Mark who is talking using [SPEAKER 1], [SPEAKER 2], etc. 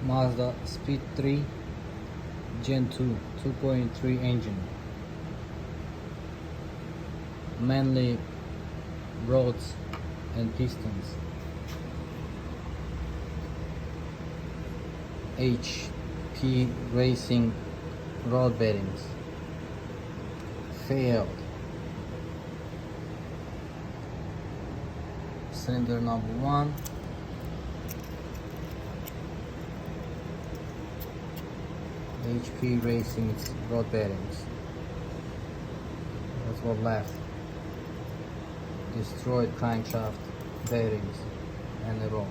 [SPEAKER 1] Mazda Speed 3 Gen 2 2.3 engine, mainly rods and pistons. HP Racing rod bearings failed. Cylinder number 1, HP Racing's rod bearings. That's what left. Destroyed crankshaft bearings and the rod.